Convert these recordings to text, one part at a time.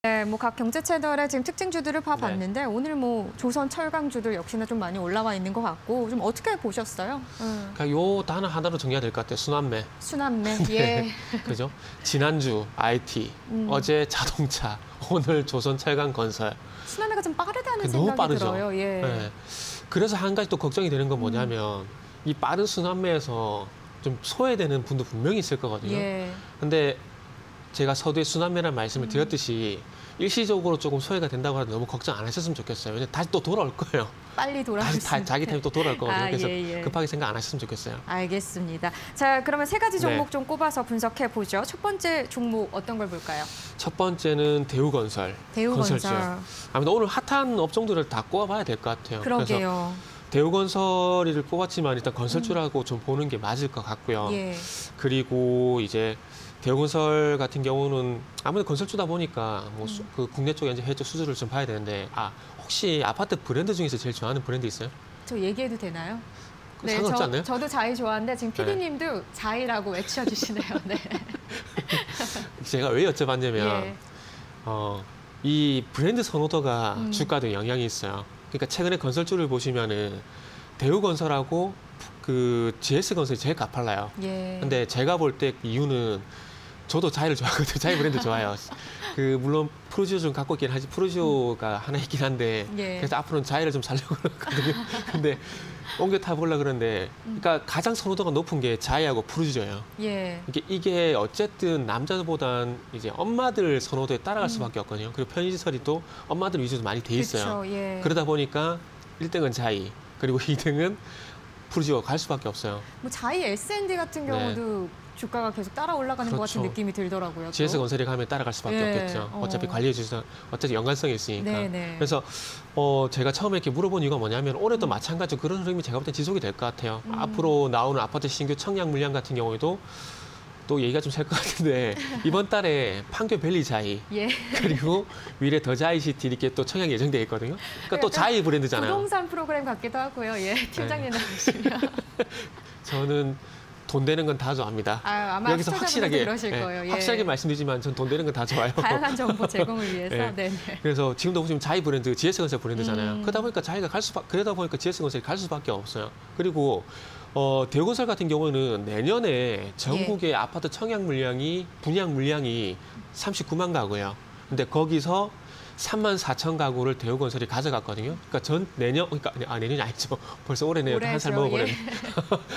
네, 뭐 각 경제 채널의 지금 특징주들을 봐봤는데 네. 오늘 뭐 조선 철강주들 역시나 좀 많이 올라와 있는 것 같고 좀 어떻게 보셨어요? 그러니까 요 단어 하나로 정리가 될 것 같아요. 순환매. 순환매. 네. 예. 그죠? 지난주 IT, 어제 자동차, 오늘 조선 철강 건설. 순환매가 좀 빠르다는 너무 생각이 빠르죠. 들어요. 예. 네. 그래서 한 가지 또 걱정이 되는 건 뭐냐면 이 빠른 순환매에서 좀 소외되는 분도 분명히 있을 거거든요. 예. 근데 제가 서두에 순환매라는 말씀을 드렸듯이 일시적으로 조금 소외가 된다고 하도 너무 걱정 안 하셨으면 좋겠어요. 왜냐면 다시 또 돌아올 거예요. 빨리 돌아올 다시 수 있는. 자기 타임이 또 돌아올 거거든요. 그래서 예. 급하게 생각 안 하셨으면 좋겠어요. 알겠습니다. 자, 그러면 세 가지 종목 네. 좀 꼽아서 분석해 보죠. 첫 번째 종목 어떤 걸 볼까요? 첫 번째는 대우건설. 대우건설. 건설주요. 아무튼 오늘 핫한 업종들을 다 꼽아봐야 될 것 같아요. 그래서 그러게요. 대우건설을 뽑았지만 일단 건설주라고 좀 보는 게 맞을 것 같고요. 예. 그리고 이제 대우건설 같은 경우는 아무래도 건설주다 보니까 뭐 그 국내 쪽에 이제 해외 쪽 수주를 좀 봐야 되는데 혹시 아파트 브랜드 중에서 제일 좋아하는 브랜드 있어요? 저 얘기해도 되나요? 상관없지 않나요? 저도 자이 좋아하는데 지금 PD님도 자이라고 외쳐주시네요. 네. 제가 왜 여쭤봤냐면 예. 이 브랜드 선호도가 주가도 영향이 있어요. 그러니까 최근에 건설주를 보시면은 대우건설하고 그 GS건설이 제일 가팔라요. 예. 근데 제가 볼 때 이유는 저도 자이를 좋아하거든요. 자이 브랜드 좋아요. 물론 프루지오 좀 갖고 있긴 하지 프루지오가 하나 있긴 한데 예. 그래서 앞으로는 자이를 좀 살려고 그러거든요. 근데 옮겨 타보려고 그러는데 그러니까 가장 선호도가 높은 게 자이하고 프루지오예요. 예. 이게 어쨌든 남자보단 이제 엄마들 선호도에 따라갈 수밖에 없거든요. 그리고 편의시설이 또 엄마들 위주로 많이 돼 있어요. 그쵸, 예. 그러다 보니까 1등은 자이, 그리고 2등은 프루지오 갈 수밖에 없어요. 뭐 자이 S&D 같은 경우도 주가가 계속 따라 올라가는 것 같은 그렇죠. 느낌이 들더라고요. 또. GS건설이 가면 따라갈 수밖에 예. 없겠죠. 어차피 관리해주셔서 어차피 연관성이 있으니까. 네네. 그래서 제가 처음에 이렇게 물어본 이유가 뭐냐면 올해도 마찬가지로 그런 흐름이 제가 볼 때 지속이 될 것 같아요. 앞으로 나오는 아파트 신규 청약 물량 같은 경우에도 또 얘기가 좀 셀 것 같은데 이번 달에 판교 밸리 자이 예. 그리고 미래 더 자이시티 이렇게 또 청약이 예정돼 있거든요. 그러니까 또 자이 브랜드잖아요. 부동산 프로그램 같기도 하고요. 예, 팀장님 나오시면. 저는 돈 되는 건 다 좋아합니다. 아마 여기서 확실하게 그러실 거예요. 예. 확실하게 말씀드리지만 전 돈 되는 건 다 좋아요. 다양한 정보 제공을 위해서. 네. 네네. 그래서 지금도 보시면 자이 브랜드, GS건설 브랜드잖아요. 그러다 보니까 그러다 보니까 GS건설이 갈 수밖에 없어요. 그리고 대우건설 같은 경우는 내년에 전국의 아파트 청약 물량이 분양 물량이 39만 가구예요. 근데 거기서 34,000 가구를 대우건설이 가져갔거든요. 그러니까 내년이 아니죠. 벌써 올해네요. 한 살 먹어버렸네. 예.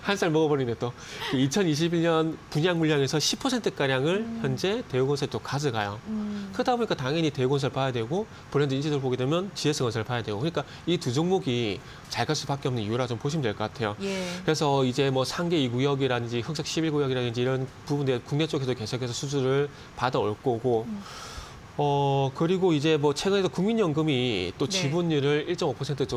한 살 먹어버리네 또. 2021년 분양 물량에서 10%가량을 현재 대우건설이 또 가져가요. 그러다 보니까 당연히 대우건설 봐야 되고 브랜드 인지도를 보게 되면 GS건설 봐야 되고. 그러니까 이 두 종목이 잘 갈 수밖에 없는 이유라 좀 보시면 될 것 같아요. 예. 그래서 이제 뭐 상계 2구역이라든지 흑색 11구역이라든지 이런 부분들 국내 쪽에서 계속해서 수주를 받아올 거고 그리고 이제 뭐 최근에도 국민연금이 또 네. 지분율을 1.5%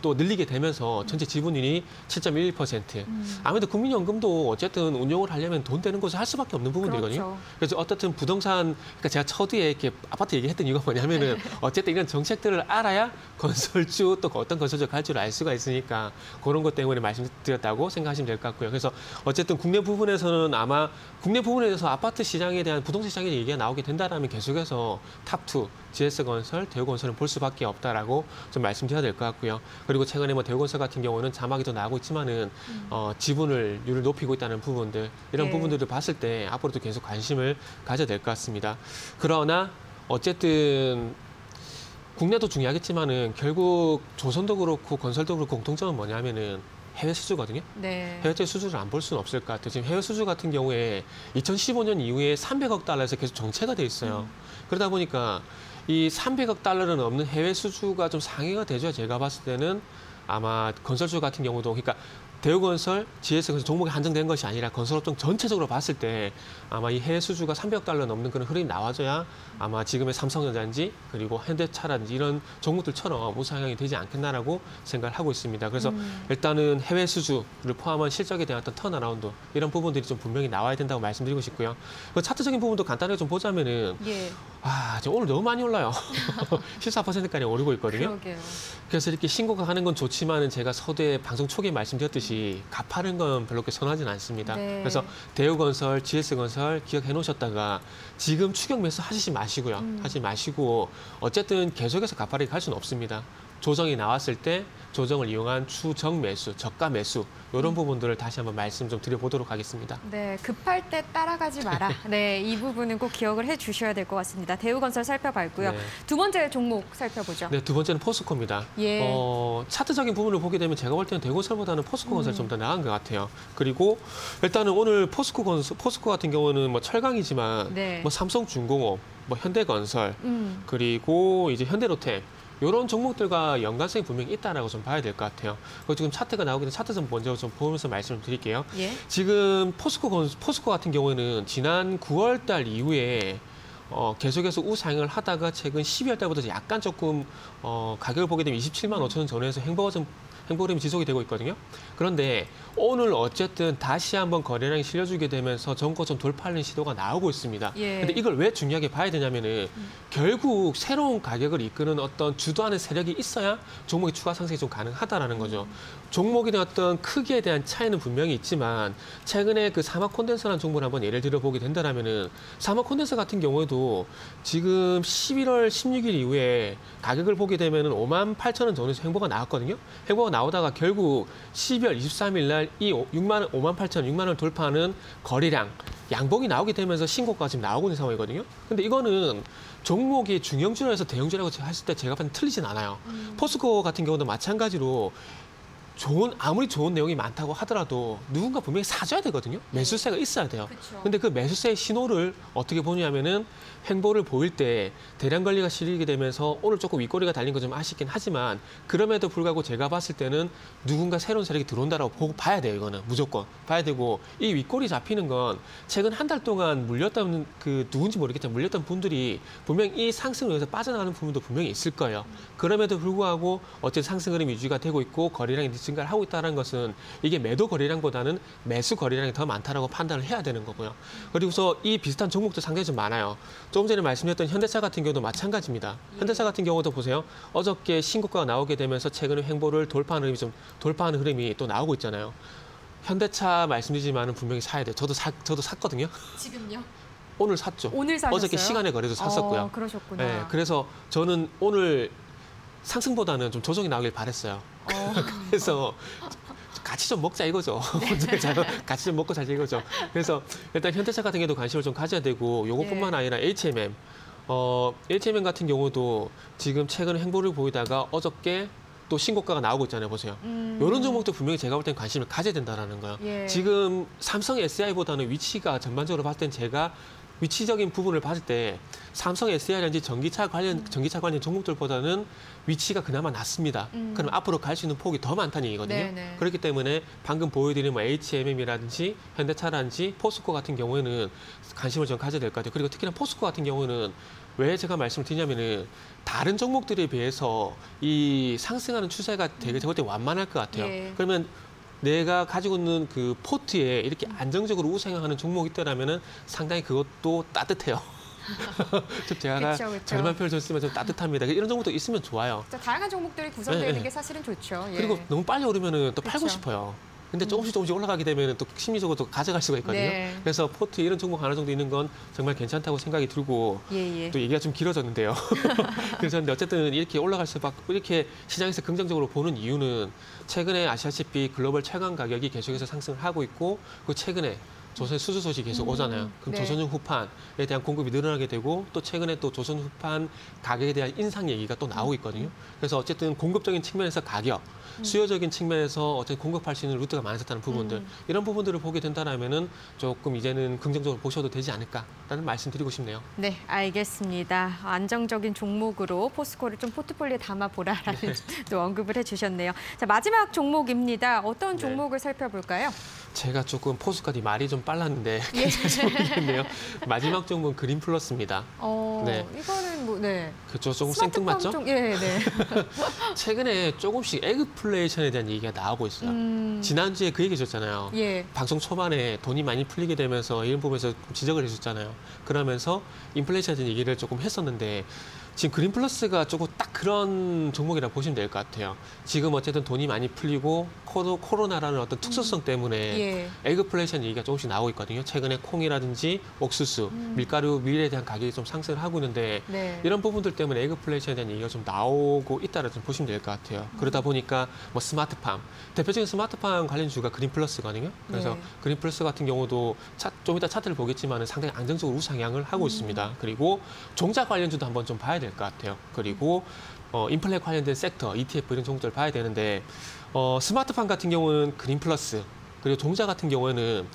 또 늘리게 되면서 전체 지분율이 7.11%. 아무래도 국민연금도 어쨌든 운용을 하려면 돈 되는 것을 할 수밖에 없는 부분들이거든요. 그렇죠. 그래서 어떻든 부동산, 그러니까 제가 첫뒤에 이렇게 아파트 얘기했던 이유가 뭐냐면은 어쨌든 이런 정책들을 알아야 건설주 또 어떤 건설주가 갈 줄 알 수가 있으니까 그런 것 때문에 말씀드렸다고 생각하시면 될 것 같고요. 그래서 어쨌든 국내 부분에서는 아마 국내 부분에서 아파트 시장에 대한 부동산 시장에 얘기가 나오게 된다라면 계속해서 탑2 GS건설, 대우건설은 볼 수밖에 없다라고 좀 말씀드려야 될 것 같고요. 그리고 최근에 뭐 대우건설 같은 경우는 자막이 더 나오고 있지만은 지분율을 높이고 있다는 부분들 이런 네. 부분들을 봤을 때 앞으로도 계속 관심을 가져야 될 것 같습니다. 그러나 어쨌든 국내도 중요하겠지만은 결국 조선도 그렇고 건설도 그렇고 공통점은 뭐냐면은 해외 수주거든요. 네. 해외 수주를 안 볼 수는 없을 것 같아요. 지금 해외 수주 같은 경우에 2015년 이후에 300억 달러에서 계속 정체가 돼 있어요. 그러다 보니까 이 300억 달러는 넘는 해외 수주가 좀 상회가 되죠. 제가 봤을 때는 아마 건설주 같은 경우도 그러니까 대우건설, GS건설 종목이 한정된 것이 아니라 건설업종 전체적으로 봤을 때 아마 이 해외 수주가 300억 달러 넘는 그런 흐름이 나와줘야 아마 지금의 삼성전자인지 그리고 현대차라든지 이런 종목들처럼 우상향이 되지 않겠나라고 생각을 하고 있습니다. 그래서 일단은 해외 수주를 포함한 실적에 대한 어떤 턴어라운드 이런 부분들이 좀 분명히 나와야 된다고 말씀드리고 싶고요. 그 차트적인 부분도 간단하게 좀 보자면은 예. 지금 오늘 너무 많이 올라요. 14%까지 오르고 있거든요. 그러게요. 그래서 이렇게 신고가 하는 건 좋지만은 제가 서두에 방송 초기에 말씀드렸듯이 가파른 건 별로 그렇게 선호하지는 않습니다. 네. 그래서 대우건설, GS건설 기억해 놓으셨다가 지금 추격 매수 하시지 마시고요. 하지 마시고 어쨌든 계속해서 가파르게 갈 수는 없습니다. 조정이 나왔을 때 조정을 이용한 추정 매수, 저가 매수 이런 부분들을 다시 한번 말씀 좀 드려보도록 하겠습니다. 네, 급할 때 따라가지 마라. 네, 이 부분은 꼭 기억을 해주셔야 될 것 같습니다. 대우건설 살펴봤고요. 네. 두 번째 종목 살펴보죠. 네, 두 번째는 포스코입니다. 예. 차트적인 부분을 보게 되면 제가 볼 때는 대우건설보다는 포스코건설이 좀 더 나은 것 같아요. 그리고 일단은 오늘 포스코 같은 경우는 뭐 철강이지만 네. 뭐 삼성중공업, 뭐 현대건설, 그리고 이제 현대로템 이런 종목들과 연관성이 분명히 있다라고 좀 봐야 될 것 같아요. 그리고 지금 차트가 나오기 전에 차트 좀 먼저 좀 보면서 말씀을 드릴게요. 예. 지금 포스코 같은 경우에는 지난 9월 달 이후에 계속해서 우상향을 하다가 최근 12월 달부터 약간 조금 가격을 보게 되면 27만 5천 원 전후에서 행보림이 지속이 되고 있거든요. 그런데 오늘 어쨌든 다시 한번 거래량이 실려주게 되면서 전고점 돌파하는 시도가 나오고 있습니다. 예. 근데 이걸 왜 중요하게 봐야 되냐면은 결국 새로운 가격을 이끄는 어떤 주도하는 세력이 있어야 종목의 추가 상승이 좀 가능하다라는 거죠. 종목에 대한 어떤 크기에 대한 차이는 분명히 있지만 최근에 그 사막 콘덴서라는 종목을 한번 예를 들어 보게 된다면은 사막 콘덴서 같은 경우에도 지금 11월 16일 이후에 가격을 보게 되면은 58,000원 전후에서 행보가 나왔거든요. 행보가 나오다가 결국 12월 23일 날 이 58,000원 돌파하는 거래량 양봉이 나오게 되면서 신고가 지금 나오고 있는 상황이거든요. 근데 이거는 종목이 중형주라서 대형주라고 했을 때 제가 봤을 때 틀리진 않아요. 포스코 같은 경우도 마찬가지로 아무리 좋은 내용이 많다고 하더라도 누군가 분명히 사줘야 되거든요. 매수세가 있어야 돼요. 그쵸. 근데 그 매수세의 신호를 어떻게 보냐면은 행보를 보일 때 대량 관리가 실리게 되면서 오늘 조금 윗꼬리가 달린 거 좀 아쉽긴 하지만 그럼에도 불구하고 제가 봤을 때는 누군가 새로운 세력이 들어온다라고 보고 봐야 돼요. 이거는 무조건 봐야 되고 이 윗꼬리 잡히는 건 최근 한 달 동안 물렸던 누군지 모르겠지만 물렸던 분들이 분명히 이 상승을 위해서 빠져나가는 부분도 분명히 있을 거예요. 그럼에도 불구하고 어쨌든 상승 흐름이 유지가 되고 있고 거래량이 증가를 하고 있다는 것은 이게 매도 거래량보다는 매수 거래량이 더 많다라고 판단을 해야 되는 거고요. 그리고서 이 비슷한 종목도 상당히 좀 많아요. 조금 전에 말씀드렸던 현대차 같은 경우도 마찬가지입니다. 현대차 같은 경우도 보세요. 어저께 신고가가 나오게 되면서 최근에 횡보를 돌파하는 흐름이 또 나오고 있잖아요. 현대차 말씀드리지만은 분명히 사야 돼요. 저도 샀거든요. 지금요? 오늘 샀죠. 오늘 사셨어요? 어저께 시간에 거래도 샀었고요. 그러셨구나. 네, 그래서 저는 오늘 상승보다는 좀 조정이 나오길 바랬어요. 그래서 같이 좀 먹자 이거죠. 같이 좀 먹고 살자 이거죠. 그래서 일단 현대차 같은 경우도 관심을 좀 가져야 되고 요것뿐만 아니라 HMM. HMM 같은 경우도 지금 최근에 행보를 보이다가 어저께 또 신고가가 나오고 있잖아요. 보세요. 이런 종목도 분명히 제가 볼 땐 관심을 가져야 된다는 거예요. 예. 지금 삼성 SDI보다는 위치가 전반적으로 봤을 땐 제가 위치적인 부분을 봤을 때 삼성 SDI라든지 전기차 관련 종목들보다는 위치가 그나마 낮습니다. 그럼 앞으로 갈 수 있는 폭이 더 많다는 얘기거든요. 네네. 그렇기 때문에 방금 보여드린 뭐 HMM이라든지 현대차라든지 포스코 같은 경우에는 관심을 좀 가져야 될 것 같아요. 그리고 특히나 포스코 같은 경우는 왜 제가 말씀을 드리냐면은 다른 종목들에 비해서 이 상승하는 추세가 되게 제가 볼 때 완만할 것 같아요. 예. 그러면 내가 가지고 있는 그 포트에 이렇게 안정적으로 우상향하는 종목이 있다라면은 상당히 그것도 따뜻해요. 좀 제가 그쵸, 그쵸. 저렴한 표현을 줬으면 좀 따뜻합니다. 이런 종목도 있으면 좋아요. 진짜 다양한 종목들이 구성되어 네, 있는 네. 게 사실은 좋죠. 예. 그리고 너무 빨리 오르면은 또 팔고 그쵸. 싶어요. 근데 조금씩 올라가게 되면 또 심리적으로 또 가져갈 수가 있거든요. 네. 그래서 포트 이런 종목 하나 정도 있는 건 정말 괜찮다고 생각이 들고 예. 또 얘기가 좀 길어졌는데요. 그래서 근데 어쨌든 이렇게 올라갈 수밖에 이렇게 시장에서 긍정적으로 보는 이유는 최근에 아시다시피 글로벌 철강 가격이 계속해서 상승을 하고 있고 그 최근에 조선 수주 소식이 계속 오잖아요. 그럼 네. 조선유 후판에 대한 공급이 늘어나게 되고 또 최근에 또 조선 후판 가격에 대한 인상 얘기가 또 나오고 있거든요. 그래서 어쨌든 공급적인 측면에서 가격, 수요적인 측면에서 어쨌든 공급할 수 있는 루트가 많아졌다는 부분들 이런 부분들을 보게 된다면은 조금 이제는 긍정적으로 보셔도 되지 않을까라는 말씀드리고 싶네요. 네, 알겠습니다. 안정적인 종목으로 포스코를 좀 포트폴리오에 담아보라라는 또 언급을 해주셨네요. 자, 마지막 종목입니다. 어떤 네. 종목을 살펴볼까요? 제가 조금 포스까지 말이 좀 빨랐는데 예. 괜찮을지 모르겠네요. 마지막 종목은 그린 플러스입니다. 네. 이거는 뭐, 네. 그렇죠. 조금 스마트팜 생뚱맞죠? 쪽, 예, 네. 최근에 조금씩 에그플레이션에 대한 얘기가 나오고 있어요. 지난주에 그 얘기 해줬잖아요. 예. 방송 초반에 돈이 많이 풀리게 되면서 이런 부분에서 지적을 해줬잖아요. 그러면서 인플레이션에 대한 얘기를 조금 했었는데 지금 그린 플러스가 조금 딱 그런 종목이라 보시면 될 것 같아요. 지금 어쨌든 돈이 많이 풀리고 코로나라는 어떤 특수성 때문에 예. 에그플레이션 얘기가 조금씩 나오고 있거든요. 최근에 콩이라든지 옥수수, 밀가루, 밀에 대한 가격이 좀 상승을 하고 있는데 네. 이런 부분들 때문에 에그플레이션에 대한 얘기가 좀 나오고 있다고 좀 보시면 될 것 같아요. 그러다 보니까 뭐 스마트팜, 대표적인 스마트팜 관련 주가 그린 플러스거든요. 그래서 네. 그린 플러스 같은 경우도 좀 이따 차트를 보겠지만 상당히 안정적으로 우상향을 하고 있습니다. 그리고 종자 관련주도 한번 좀 봐야 될 것 같아요. 그리고 인플레 관련된 섹터, ETF 이런 종목들 봐야 되는데 스마트팜 같은 경우는 그린 플러스, 그리고 종자 같은 경우에는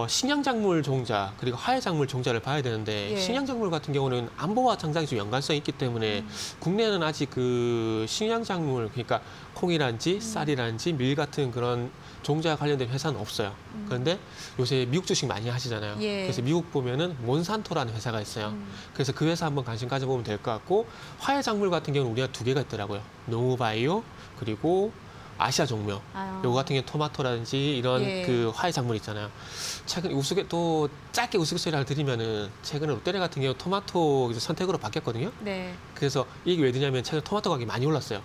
식량작물 종자 그리고 화훼작물 종자를 봐야 되는데 예. 식량작물 같은 경우는 안보와 장장이 좀 연관성이 있기 때문에 국내는 아직 그 식량작물 그러니까 콩이란지 쌀이란지 밀 같은 그런 종자 관련된 회사는 없어요. 그런데 요새 미국 주식 많이 하시잖아요. 예. 그래서 미국 보면은 몬산토라는 회사가 있어요. 그래서 그 회사 한번 관심 가져보면 될 것 같고 화훼작물 같은 경우는 우리가 두 개가 있더라고요. 농우바이오 그리고 아시아 종묘. 아유. 요거 같은 경우 토마토라든지 이런 예. 그 화훼 작물 있잖아요. 최근 또 짧게 우스갯소리를 드리면은 최근에 롯데리 같은 경우 토마토 선택으로 바뀌었거든요. 네. 그래서 이게 왜 드냐면 최근 토마토 가격이 많이 올랐어요.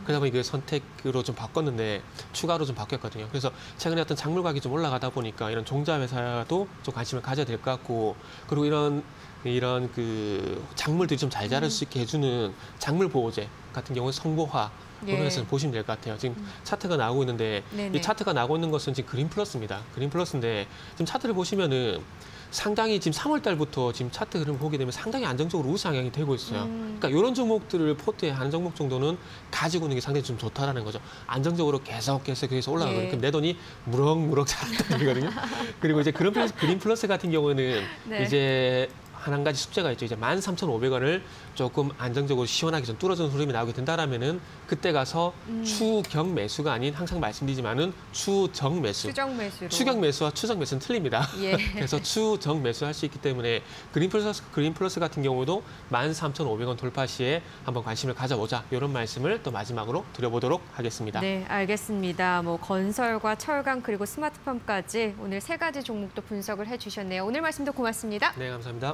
그러다 보니 그 선택으로 좀 바꿨는데 추가로 좀 바뀌었거든요. 그래서 최근에 어떤 작물 가격이 좀 올라가다 보니까 이런 종자 회사도 좀 관심을 가져야 될 것 같고 그리고 이런 그 작물들이 좀 잘 자랄 수 있게 해주는 작물 보호제 같은 경우는 성보화 그런 예. 회사 보시면 될 것 같아요. 지금 차트가 나오고 있는데 네네. 이 차트가 나오고 있는 것은 지금 그린 플러스입니다. 그린 플러스인데 지금 차트를 보시면은 상당히 지금 3월 달부터 지금 차트 흐름을 보게 되면 상당히 안정적으로 우상향이 되고 있어요. 그러니까 이런 종목들을 포트에 한 종목 정도는 가지고 있는 게 상당히 좀 좋다라는 거죠. 안정적으로 계속해서 올라가는 예. 그럼 내 돈이 무럭무럭 자란다는 거거든요. 그리고 이제 그린 플러스 같은 경우는 네. 이제 한 가지 숙제가 있죠. 이제 13,500원을 조금 안정적으로 시원하게 좀 뚫어주는 흐름이 나오게 된다라면은 그때 가서 추경 매수가 아닌 항상 말씀드리지만은 추정 매수. 추정 매수로. 추경 매수와 추정 매수는 틀립니다. 예. 그래서 추정 매수할 수 있기 때문에 그린 플러스 같은 경우도 13,500원 돌파 시에 한번 관심을 가져보자. 이런 말씀을 또 마지막으로 드려보도록 하겠습니다. 네, 알겠습니다. 뭐 건설과 철강 그리고 스마트팜까지 오늘 세 가지 종목도 분석을 해주셨네요. 오늘 말씀도 고맙습니다. 네, 감사합니다.